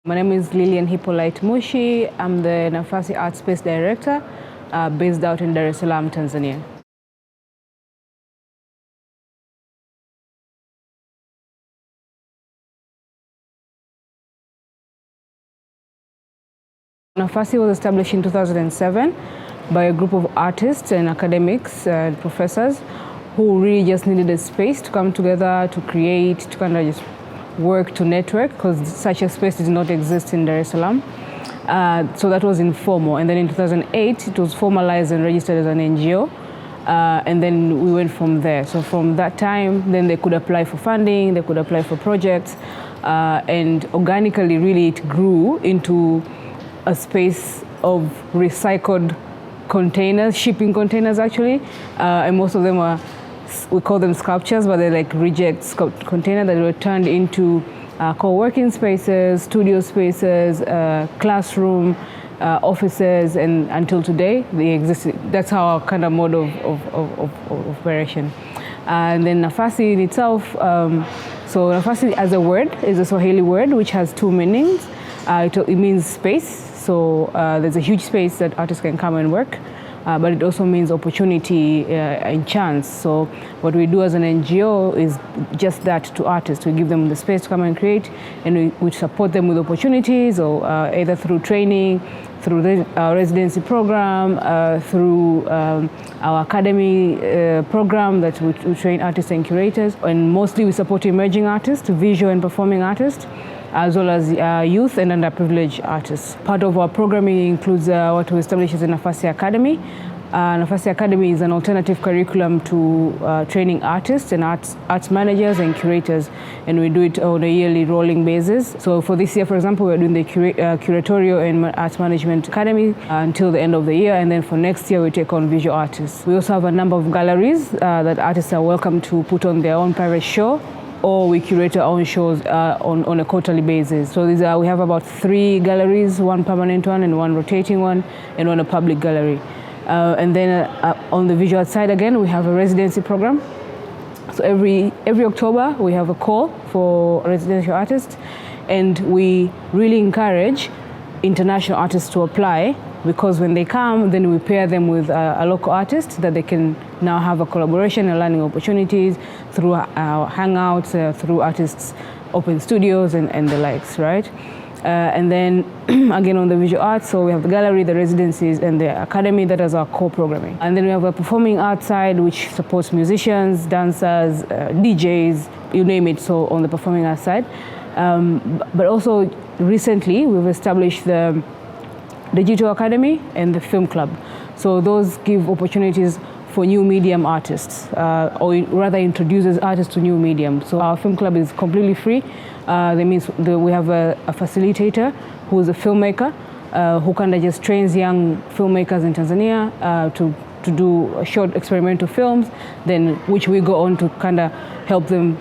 My name is Lillian Hipolyte Mushi. I'm the Nafasi Art Space Director based out in Dar es Salaam, Tanzania. Nafasi was established in 2007 by a group of artists and academics and professors who really just needed a space to come together, to create, to kind of just work, to network, because such a space did not exist in Dar es Salaam. So that was informal. And then in 2008, it was formalized and registered as an NGO. And then we went from there. So from that time, then they could apply for funding, they could apply for projects. And organically, really, it grew into a space of recycled containers, shipping containers actually. And most of them are, we call them sculptures, but they're like reject containers that were turned into co-working spaces, studio spaces, classroom, offices, and until today they exist. That's our kind of mode of operation. And then Nafasi in itself, so Nafasi as a word is a Swahili word which has two meanings. It means space, so there's a huge space that artists can come and work. But it also means opportunity and chance. So what we do as an NGO is just that to artists. We give them the space to come and create, and we support them with opportunities, or either through training, through our residency program, through our academy program that we train artists and curators. And mostly we support emerging artists, visual and performing artists, as well as youth and underprivileged artists. Part of our programming includes what we established as the Nafasi Academy. Nafasi Academy is an alternative curriculum to training artists and arts managers and curators, and we do it on a yearly rolling basis. So for this year, for example, we're doing the curatorial and arts management academy until the end of the year, and then for next year we take on visual artists. We also have a number of galleries that artists are welcome to put on their own private show, or we curate our own shows on a quarterly basis. So we have about 3 galleries, 1 permanent one and 1 rotating one, and 1 a public gallery. And then on the visual side again, we have a residency program. So every October we have a call for residential artists, and we really encourage international artists to apply, because when they come, then we pair them with a local artist that they can now have a collaboration and learning opportunities through our hangouts, through artists' open studios and the likes, right? And then again on the visual arts, so we have the gallery, the residencies, and the academy that is our core programming. And then we have a performing arts side which supports musicians, dancers, DJs, you name it, so on the performing arts side. But also recently we've established the Digital Academy and the Film Club. So those give opportunities for new medium artists, or rather introduces artists to new medium. So our Film Club is completely free. That means we have a facilitator who is a filmmaker who kind of just trains young filmmakers in Tanzania to do short experimental films, then which we go on to kind of help them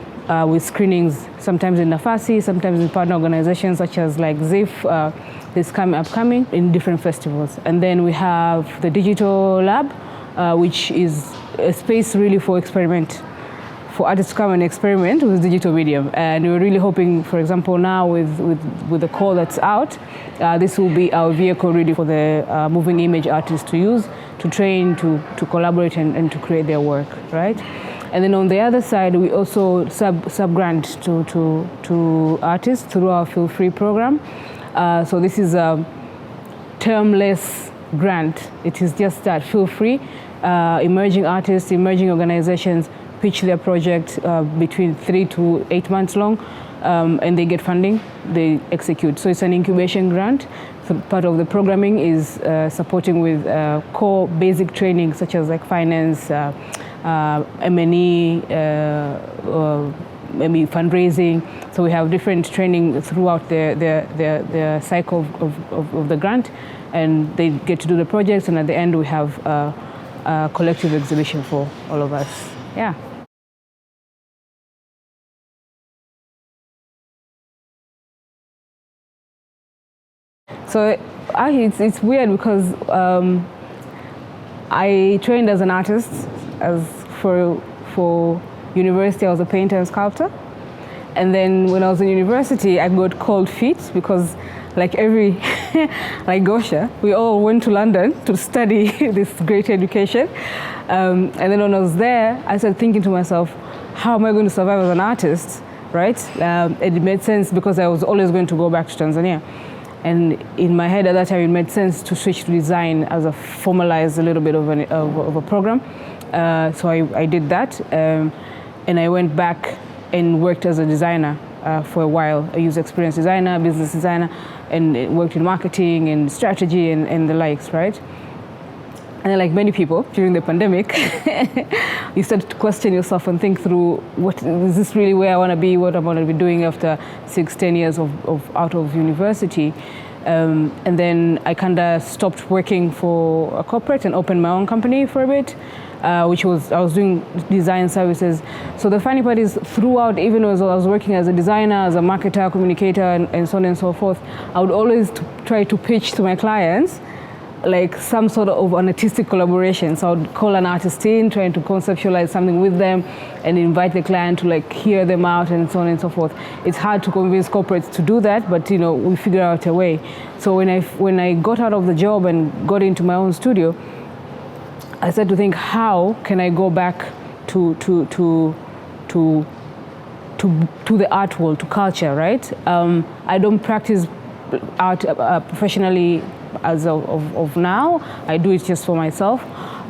with screenings, sometimes in Nafasi, sometimes in partner organizations such as like ZIF, this upcoming in different festivals. And then we have the Digital Lab, which is a space really for experiment, for artists to come and experiment with digital medium. And we're really hoping, for example, now with the call that's out, this will be our vehicle really for the moving image artists to use, to train, to collaborate and to create their work, right? And then on the other side, we also sub-grant to artists through our Feel Free program. So this is a termless grant. It is just that, feel free. Emerging artists, emerging organizations pitch their project between 3 to 8 months long, and they get funding, they execute. So it's an incubation grant. So part of the programming is supporting with core basic training such as like finance, M&E, maybe fundraising. So we have different training throughout the cycle of the grant, and they get to do the projects, and at the end we have a collective exhibition for all of us. Yeah. So actually it's weird because I trained as an artist, for university I was a painter and sculptor, And then when I was in university, I got cold feet because like like Gosha, we all went to London to study this great education. And then when I was there, I started thinking to myself, how am I going to survive as an artist, right? It made sense because I was always going to go back to Tanzania. And in my head at that time, it made sense to switch to design as a formalized a little bit of a program. So I did that. And I went back and worked as a designer for a while, a user experience designer, business designer, and worked in marketing and strategy and the likes, right? And then, like many people during the pandemic, you start to question yourself and think through, what is this really where I want to be, what I'm going to be doing after 6-10 years of out of university. And then I kind of stopped working for a corporate and opened my own company for a bit. I was doing design services. So the funny part is, throughout, even as I was working as a designer, as a marketer, communicator, and so on and so forth, I would always try to pitch to my clients like some sort of an artistic collaboration. So I would call an artist in, trying to conceptualize something with them and invite the client to like hear them out and so on and so forth. It's hard to convince corporates to do that, but you know, we figure out a way. So when I got out of the job and got into my own studio, I started to think, how can I go back to the art world, to culture, right? I don't practice art professionally as of now. I do it just for myself.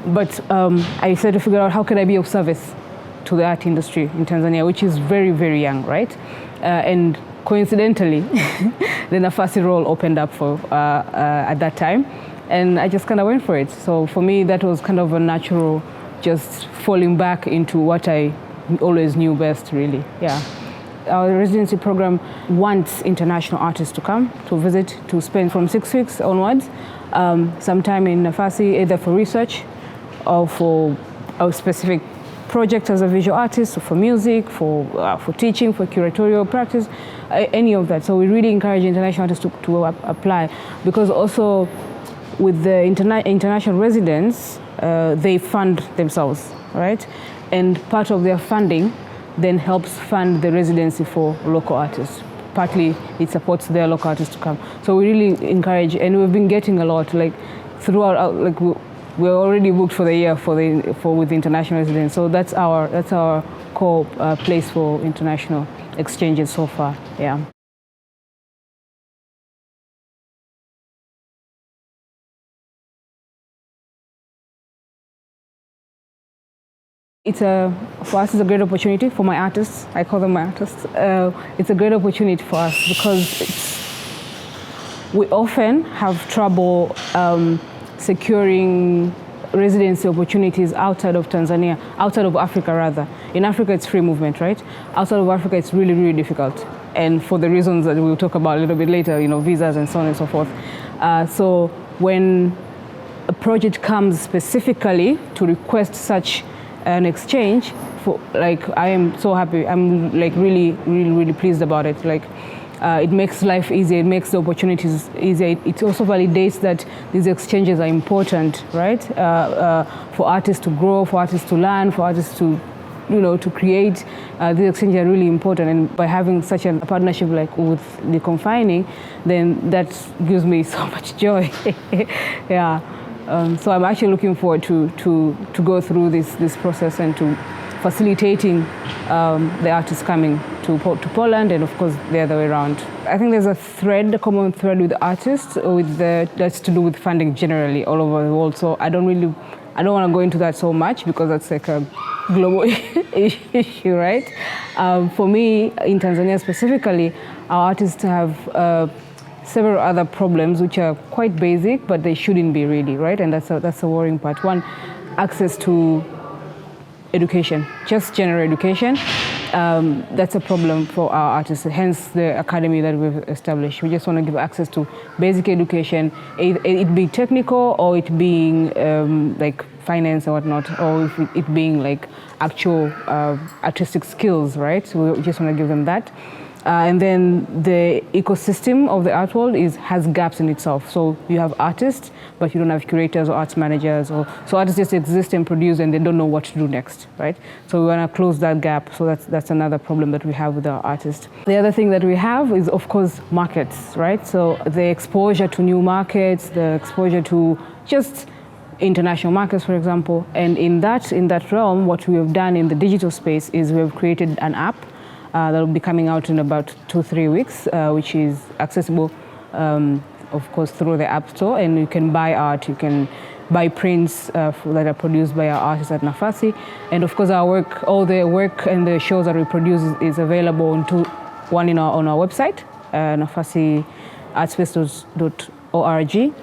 But I started to figure out, how can I be of service to the art industry in Tanzania, which is very, very young, right? And coincidentally, the Nafasi role opened up for at that time. And I just kind of went for it. So for me, that was kind of a natural, just falling back into what I always knew best, really. Yeah. Our residency program wants international artists to come to visit, to spend from 6 weeks onwards, sometime in Nafasi, either for research or for a specific project as a visual artist, or for music, for teaching, for curatorial practice, any of that. So we really encourage international artists to apply, because also with the international residents, they fund themselves, right? And part of their funding then helps fund the residency for local artists. Partly it supports their local artists to come. So we really encourage, and we've been getting a lot, like throughout, like we're already booked for the year with international residents. So that's our core place for international exchanges so far. Yeah. For us, it's a great opportunity for my artists. I call them my artists. It's a great opportunity for us because we often have trouble securing residency opportunities outside of Tanzania, outside of Africa rather. In Africa, it's free movement, right? Outside of Africa, it's really, really difficult. And for the reasons that we'll talk about a little bit later, you know, visas and so on and so forth. So when a project comes specifically to request such an exchange, I am so happy. I'm like really, really, really pleased about it. Like, it makes life easier. It makes the opportunities easier. It also validates that these exchanges are important, right? For artists to grow, for artists to learn, for artists to, you know, to create. These exchanges are really important. And by having such a partnership like with Deconfining, then that gives me so much joy. Yeah. So I'm actually looking forward to go through this process and to facilitating the artists coming to Poland, and of course the other way around. I think there's a common thread with artists that's to do with funding generally all over the world. So I don't want to go into that so much because that's like a global issue, right? For me, in Tanzania specifically, our artists have several other problems which are quite basic, but they shouldn't be really, right? And that's a worrying part. One, access to education, just general education. That's a problem for our artists, hence the academy that we've established. We just want to give access to basic education, it being technical or it being like finance and whatnot, or it being like actual artistic skills, right? So we just want to give them that. And then the ecosystem of the art world has gaps in itself. So you have artists, but you don't have curators or arts managers. So artists just exist and produce, and they don't know what to do next, right? So we want to close that gap. So that's another problem that we have with our artists. The other thing that we have is, of course, markets, right? So the exposure to new markets, the exposure to just international markets, for example. And in that realm, what we have done in the digital space is we have created an app that will be coming out in about 2-3 weeks, which is accessible, of course, through the App Store. And you can buy art, you can buy prints that are produced by our artists at Nafasi. And of course, our work, all the work and the shows that we produce is available on our website, nafasiartspace.org,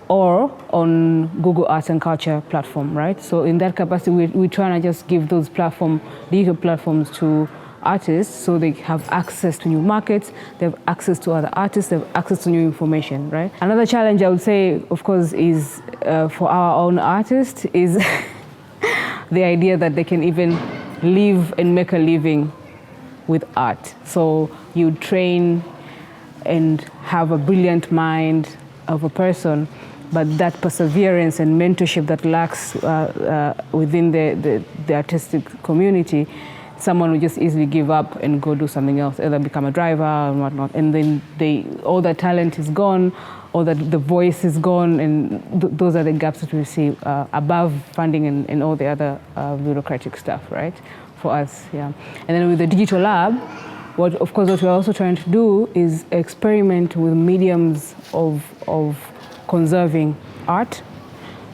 or on Google Arts and Culture platform, right? So in that capacity, we're trying to just give those digital platforms to artists, so they have access to new markets, they have access to other artists, they have access to new information, right? Another challenge I would say, of course, is for our own artists is the idea that they can even live and make a living with art. So you train and have a brilliant mind of a person, but that perseverance and mentorship that lacks within the artistic community, someone will just easily give up and go do something else, either become a driver and whatnot. And then all that talent is gone, all that the voice is gone, and those are the gaps that we see above funding and all the other bureaucratic stuff, right, for us, yeah. And then with the digital lab, what we're also trying to do is experiment with mediums of conserving art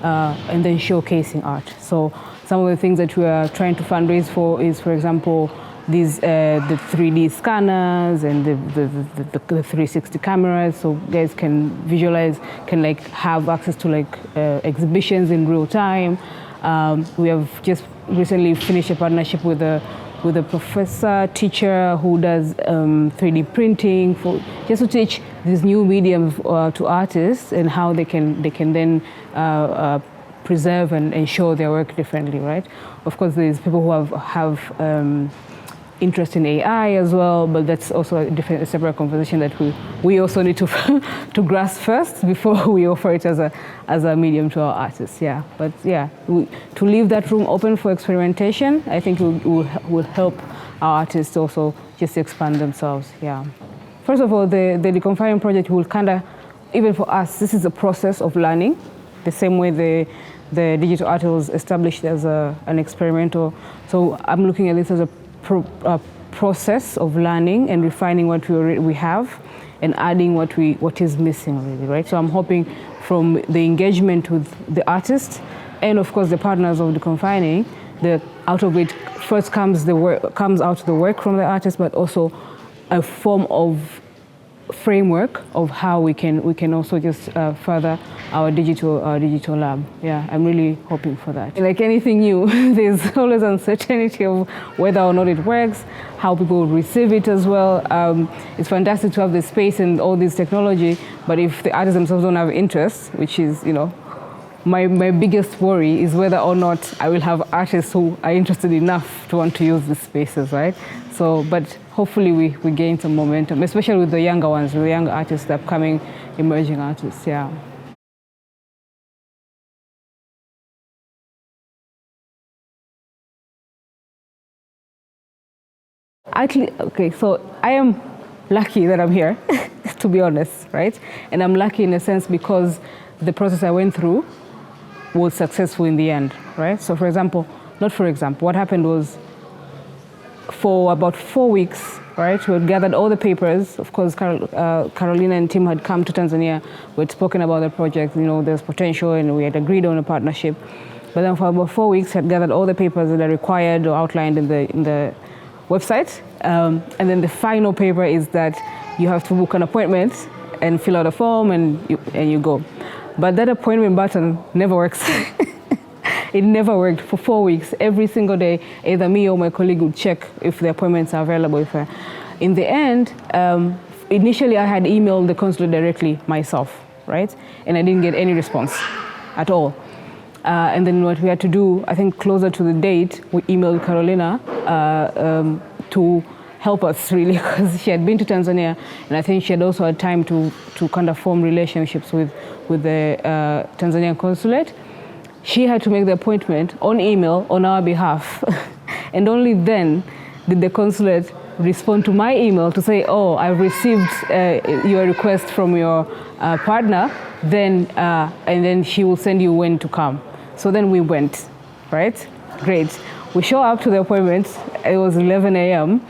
and then showcasing art. So some of the things that we are trying to fundraise for is, for example, the 3D scanners and the 360 cameras, so guys can visualize, can like have access to like exhibitions in real time. We have just recently finished a partnership with a professor teacher who does 3D printing just to teach these new mediums to artists and how they can then preserve and show their work differently, right? Of course, there's people who have interest in AI as well, but that's also a separate conversation that we also need to to grasp first before we offer it as a medium to our artists. Yeah, but yeah, to leave that room open for experimentation, I think will help our artists also just expand themselves. Yeah. First of all, the Deconfining project will kind of, even for us, this is a process of learning, the same way the digital art was established as an experimental. So I'm looking at this as a process of learning and refining what we have and adding what is missing really, right? So I'm hoping from the engagement with the artists and of course the partners of Deconfining, out of it first comes out the work from the artist, but also a form of framework of how we can also just further our digital lab. Yeah, I'm really hoping for that. Like anything new, there's always uncertainty of whether or not it works, how people receive it as well. It's fantastic to have the space and all this technology, but if the artists themselves don't have interest, which is, my biggest worry is whether or not I will have artists who are interested enough to want to use the spaces, right? So, but hopefully we gain some momentum, especially with the younger ones, the young artists, the upcoming emerging artists, yeah. Actually, okay, so I am lucky that I'm here, to be honest, right? And I'm lucky in a sense because the process I went through was successful in the end, right? So what happened was for about 4 weeks, right, we had gathered all the papers. Of course, Carolina and Tim had come to Tanzania. We had spoken about the project, there's potential, and we had agreed on a partnership. But then for about 4 weeks, had gathered all the papers that are required or outlined in the website. And then the final paper is that you have to book an appointment and fill out a form and you go. But that appointment button never works. It never worked for 4 weeks. Every single day, either me or my colleague would check if the appointments are available. In the end, initially I had emailed the consulate directly myself, right? And I didn't get any response at all. And then what we had to do, I think closer to the date, we emailed Carolina to help us really, because she had been to Tanzania, and I think she had also had time to kind of form relationships with the Tanzanian consulate. She had to make the appointment on email on our behalf, and only then did the consulate respond to my email to say, oh, I've received your request from your partner, then and then she will send you when to come. So then we went, right? Great. We show up to the appointment. It was 11 a.m.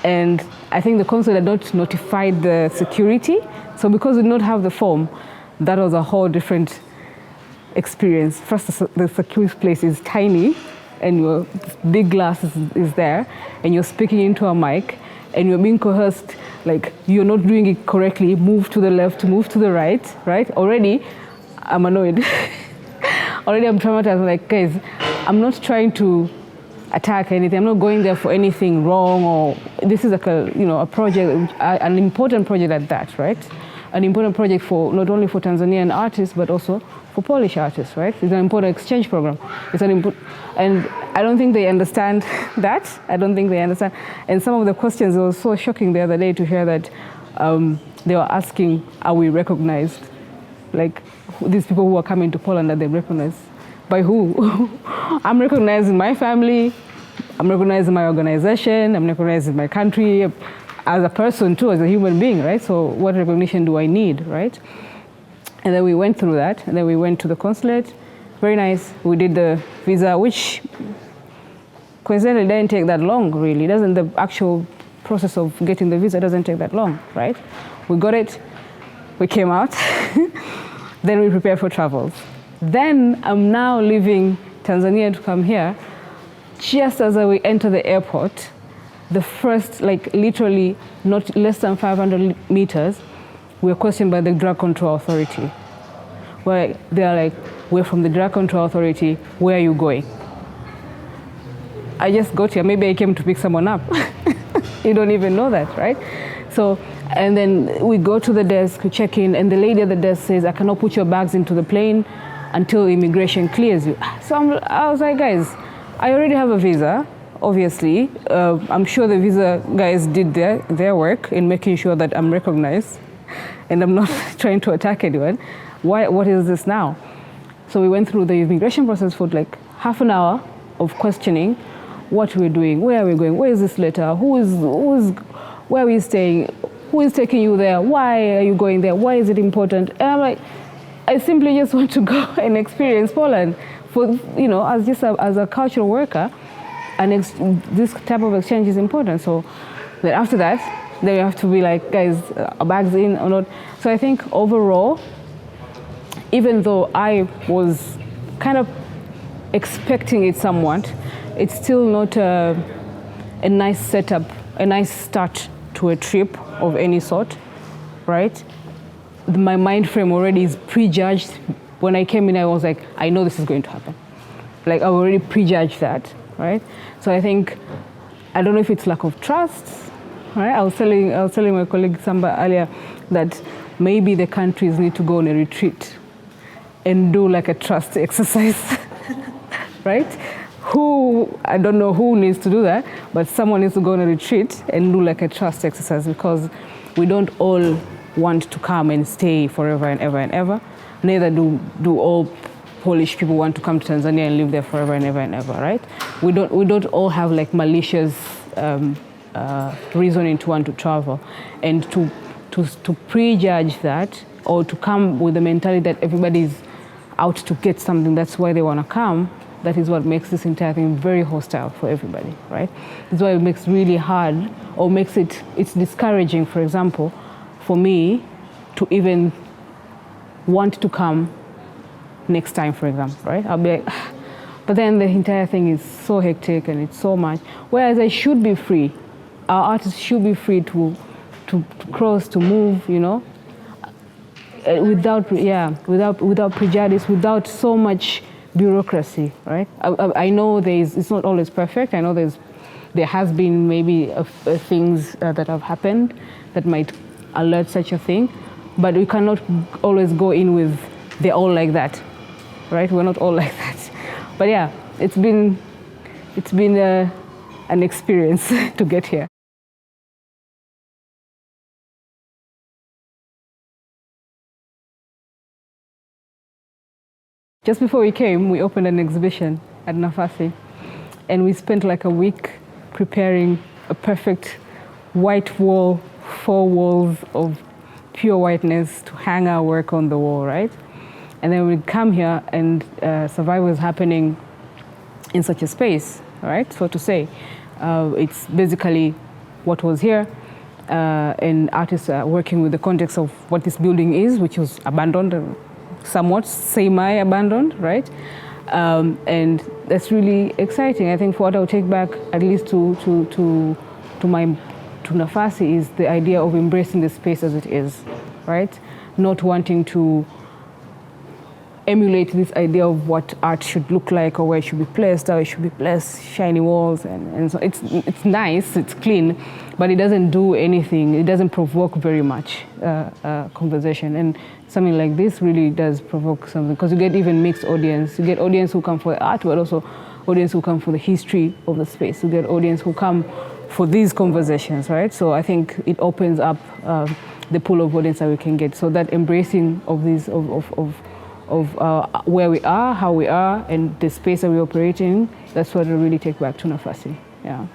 and I think the consulate had not notified the security. So because we did not have the form, that was a whole different experience. First, the security place is tiny, and your big glass is there, and you're speaking into a mic, and you're being coerced, like you're not doing it correctly, move to the left, move to the right, right? Already, I'm annoyed. Already I'm traumatized. I'm like, guys, I'm not trying to attack anything. I'm not going there for anything wrong, or this is like a project, an important project at that, right? An important project for not only for Tanzanian artists, but also for Polish artists, right? It's an important exchange program. And I don't think they understand that. I don't think they understand. And some of the questions, it was so shocking the other day to hear that they were asking, are we recognized? Like, these people who are coming to Poland, are they recognized? By who? I'm recognized in my family, I'm recognized in my organization, I'm recognized in my country, as a person too, as a human being, right? So what recognition do I need, right? And then we went through that, and then we went to the consulate. Very nice. We did the visa, which coincidentally didn't take that long, really. The actual process of getting the visa doesn't take that long, right? We got it, we came out, then we prepared for travels. Then I'm now leaving Tanzania to come here. Just as we enter the airport, the first, like literally not less than 500 meters, we were questioned by the Drug Control Authority. Where they are like, we're from the Drug Control Authority, where are you going? I just got here, maybe I came to pick someone up. You don't even know that, right? So, and then we go to the desk, we check in, and the lady at the desk says, I cannot put your bags into the plane until immigration clears you. So I was like, guys, I already have a visa, obviously. I'm sure the visa guys did their work in making sure that I'm recognized, and I'm not trying to attack anyone. What is this now? So we went through the immigration process for like half an hour of questioning what we're doing, where are we going, where is this letter, where are we staying, who is taking you there, why are you going there, why is it important? And I'm like, I simply just want to go and experience Poland. For, as a cultural worker, and this type of exchange is important. So then after that, then you have to be like, guys, are bags in or not? So I think overall, even though I was kind of expecting it somewhat, it's still not a nice setup, a nice start to a trip of any sort, right? My mind frame already is prejudged. When I came in, I was like, I know this is going to happen. Like, I already prejudged that, right? So I think, I don't know if it's lack of trust, right? I was telling my colleague Samba earlier that maybe the countries need to go on a retreat and do like a trust exercise, right? I don't know who needs to do that, but someone needs to go on a retreat and do like a trust exercise, because we don't all want to come and stay forever and ever and ever. Neither do all Polish people want to come to Tanzania and live there forever and ever and ever, right? We don't all have like malicious reasoning to want to travel, and to prejudge that, or to come with the mentality that everybody's out to get something, that's why they want to come. That is what makes this entire thing very hostile for everybody, right? That's why it makes it really hard, or it's discouraging, for example, for me to even want to come next time, for example, right? I'll be like, but then the entire thing is so hectic and it's so much. Whereas I should be free. Our artists should be free to cross, to move, without prejudice, without so much bureaucracy, right? I know it's not always perfect. I know there has been maybe things that have happened that might alert such a thing, but we cannot always go in with they're all like that, right? We're not all like that. But yeah, it's been an experience to get here. just before we came, we opened an exhibition at Nafasi, and we spent like a week preparing a perfect white wall, 4 walls of pure whiteness to hang our work on the wall, right? And then we come here and survival is happening in such a space, right? So to say, it's basically what was here, and artists are working with the context of what this building is, which was abandoned, somewhat semi-abandoned, right? And that's really exciting. I think for what I'll take back, at least to Nafasi, is the idea of embracing the space as it is, right? Not wanting to emulate this idea of what art should look like or where it should be placed, how it should be placed, shiny walls, and so it's nice, it's clean, but it doesn't do anything. It doesn't provoke very much conversation, and something like this really does provoke something, because you get even mixed audience. You get audience who come for the art, but also audience who come for the history of the space. You get audience who come for these conversations, right? So I think it opens up the pool of audience that we can get. So that embracing of these of where we are, how we are, and the space that we operate in, that's what we really take back to Nafasi. Yeah.